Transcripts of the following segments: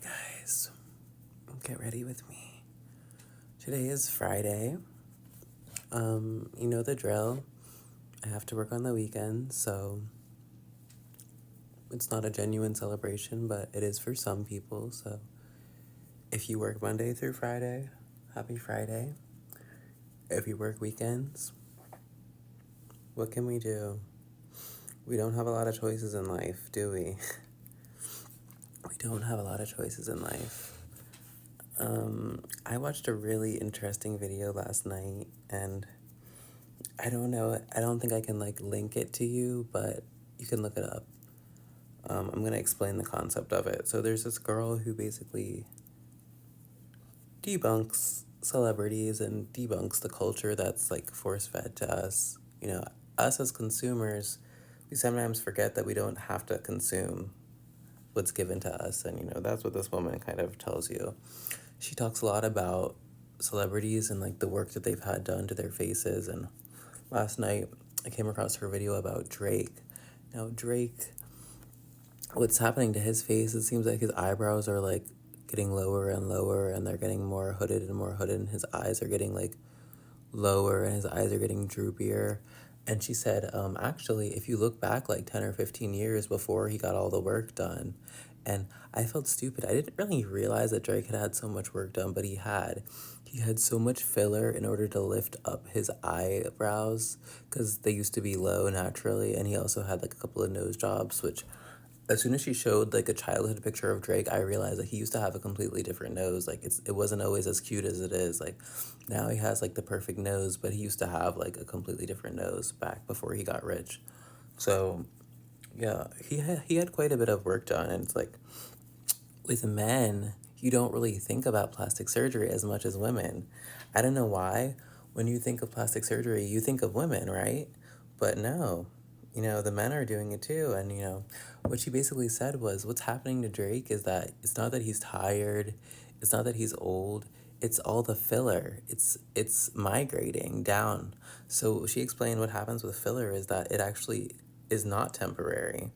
guys, get ready with me. Today is Friday. You know the drill. I have to work on the weekend, so it's not a genuine celebration, but it is for some people. So if you work Monday through Friday, happy Friday. If you work weekends, what can we do? We don't have a lot of choices in life, do we? We don't have a lot of choices in life. I watched a really interesting video last night, and I don't know, I don't think I can link it to you, but you can look it up. I'm going to explain the concept of it. So there's this girl who basically debunks celebrities and debunks the culture that's force fed to us. Us as consumers, we sometimes forget that we don't have to consume what's given to us. And, that's what this woman kind of tells you. She talks a lot about celebrities and the work that they've had done to their faces. And last night I came across her video about Drake. Now, Drake, what's happening to his face, it seems like his eyebrows are getting lower and lower, and they're getting more hooded and more hooded, and his eyes are getting lower, and his eyes are getting droopier. And she said, actually, if you look back 10 or 15 years before he got all the work done, and I felt stupid. I didn't really realize that Drake had so much work done, but he had. He had so much filler in order to lift up his eyebrows because they used to be low naturally, and he also had a couple of nose jobs, which as soon as she showed a childhood picture of Drake, I realized that he used to have a completely different nose. It wasn't always as cute as it is. Now he has the perfect nose, but he used to have a completely different nose back before he got rich. So yeah, he had quite a bit of work done, and it's with men, you don't really think about plastic surgery as much as women. I don't know why. When you think of plastic surgery, you think of women, right? But no, the men are doing it too. And, what she basically said was what's happening to Drake is that it's not that he's tired, it's not that he's old, it's all the filler. It's migrating down. So she explained what happens with filler is that it actually is not temporary.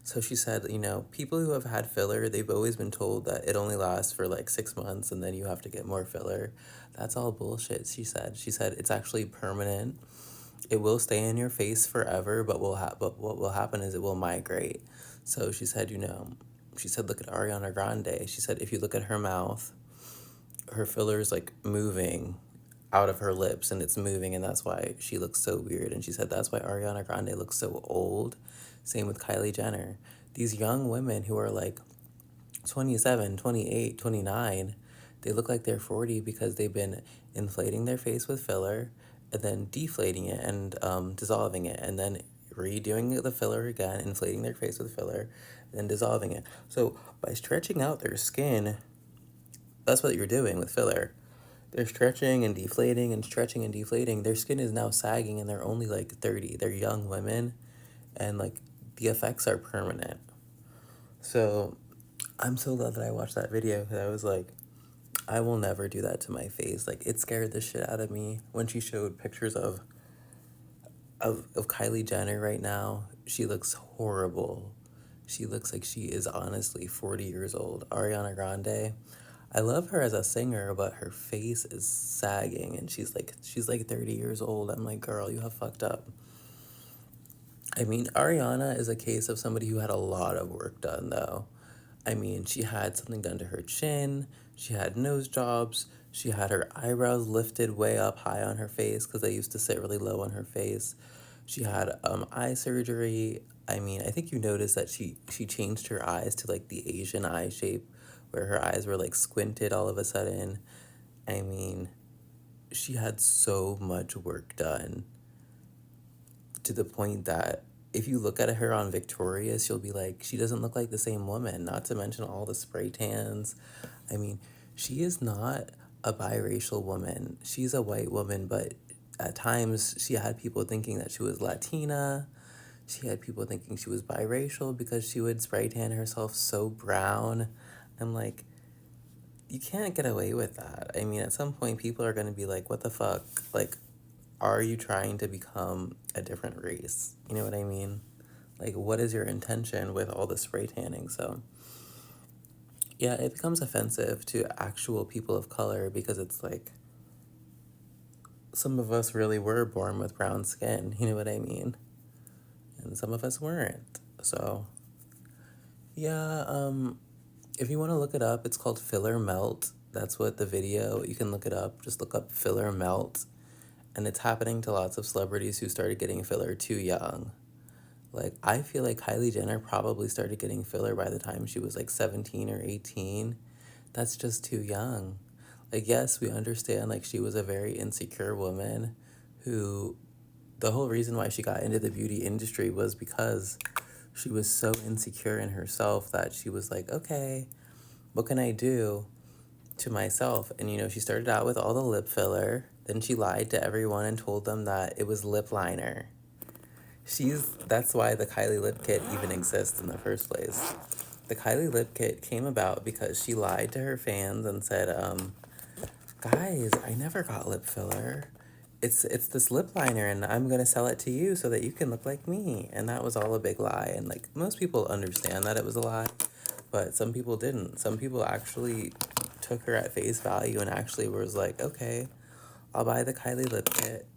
So she said, people who have had filler, they've always been told that it only lasts for 6 months and then you have to get more filler. That's all bullshit, she said. She said it's actually permanent. It will stay in your face forever, but but what will happen is it will migrate. So she said, she said, look at Ariana Grande. She said, if you look at her mouth, her filler's moving out of her lips, and it's moving, and that's why she looks so weird. And she said that's why Ariana Grande looks so old. Same with Kylie Jenner. These young women who are 27, 28, 29, they look like they're 40 because they've been inflating their face with filler and then deflating it and dissolving it, and then redoing the filler again, inflating their face with filler, and then dissolving it. So by stretching out their skin, that's what you're doing with filler. They're stretching and deflating and stretching and deflating. Their skin is now sagging, and they're only 30. They're young women, and the effects are permanent. So I'm so glad that I watched that video, because I was I will never do that to my face. It scared the shit out of me when she showed pictures of Kylie Jenner right now. She looks horrible. She looks like she is honestly 40 years old. Ariana Grande, I love her as a singer, but her face is sagging, and she's 30 years old. I'm like, girl, you have fucked up. I mean, Ariana is a case of somebody who had a lot of work done, though. I mean, she had something done to her chin, she had nose jobs, she had her eyebrows lifted way up high on her face because they used to sit really low on her face. She had eye surgery. I mean, I think you noticed that she changed her eyes to the Asian eye shape, where her eyes were squinted all of a sudden. I mean, she had so much work done, to the point that if you look at her on Victorious, you'll be like, she doesn't look like the same woman, not to mention all the spray tans. I mean, she is not a biracial woman. She's a white woman, but at times she had people thinking that she was Latina. She had people thinking she was biracial because she would spray tan herself so brown. I'm like, you can't get away with that. I mean, at some point, people are going to be like, what the fuck? Are you trying to become a different race? You know what I mean? What is your intention with all the spray tanning? So Yeah, it becomes offensive to actual people of color because it's like some of us really were born with brown skin, you know what I mean? And some of us weren't. So, yeah, if you want to look it up, it's called Filler Melt. That's what the video, you can look it up. Just look up Filler Melt. And it's happening to lots of celebrities who started getting filler too young. Like, I feel like Kylie Jenner probably started getting filler by the time she was like 17 or 18. That's just too young. Like, yes, we understand, like, she was a very insecure woman who, the whole reason why she got into the beauty industry was because she was so insecure in herself that she was like, okay, what can I do to myself? And, you know, she started out with all the lip filler. Then she lied to everyone and told them that it was lip liner. That's why the Kylie lip kit even exists in the first place. The Kylie lip kit came about because she lied to her fans and said, guys, I never got lip filler. It's this lip liner and I'm gonna sell it to you so that you can look like me. And that was all a big lie. And like most people understand that it was a lie, but some people didn't. Some people actually took her at face value and actually was like, okay, I'll buy the Kylie lip kit.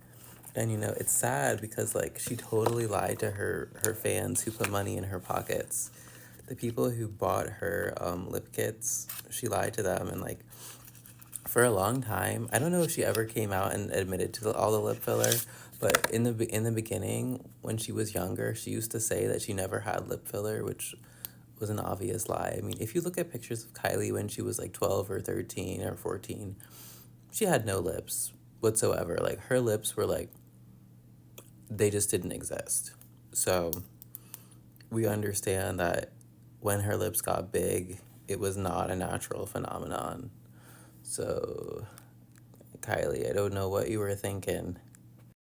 And you know, it's sad because like she totally lied to her fans who put money in her pockets. The people who bought her lip kits, she lied to them. And like for a long time, I don't know if she ever came out and admitted to all the lip filler, but in the beginning when she was younger, she used to say that she never had lip filler, which was an obvious lie. I mean, if you look at pictures of Kylie when she was like 12 or 13 or 14, she had no lips whatsoever. Like her lips were like, they just didn't exist. So we understand that when her lips got big, it was not a natural phenomenon. So, Kylie, I don't know what you were thinking.